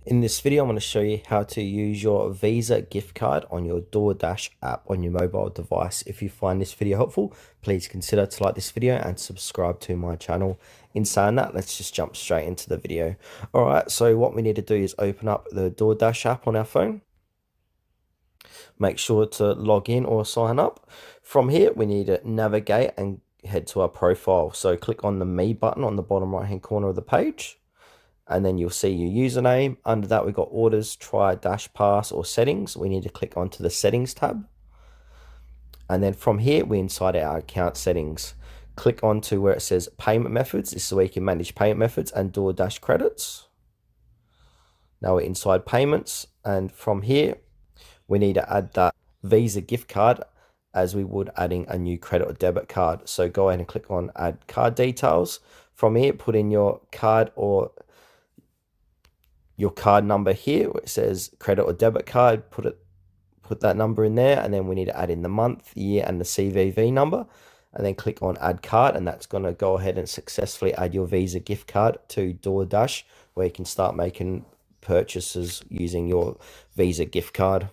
In this video, I'm going to show you how to use your Visa gift card on your DoorDash app on your mobile device. If you find this video helpful, please consider to like this video and subscribe to my channel. In saying that, let's just jump straight into the video. All right, so what we need to do is open up the DoorDash app on our phone. Make sure to log in or sign up. From here, we need to navigate and head to our profile. So click on the Me button on the bottom right-hand corner of the page. And then you'll see your username. Under that, we've got orders, try, dash pass, or settings. We need to click onto the settings tab. And then from here, we're inside our account settings. Click onto where it says payment methods. This is where you can manage payment methods and DoorDash credits. Now we're inside payments. And from here, we need to add that Visa gift card as we would adding a new credit or debit card. So go ahead and click on add card details. From here, put in your card or your card number here where it says credit or debit card. Put that number in there, and then we need to add in the month, year, and the CVV number, and then click on add card, and that's going to go ahead and successfully add your Visa gift card to DoorDash, where you can start making purchases using your Visa gift card.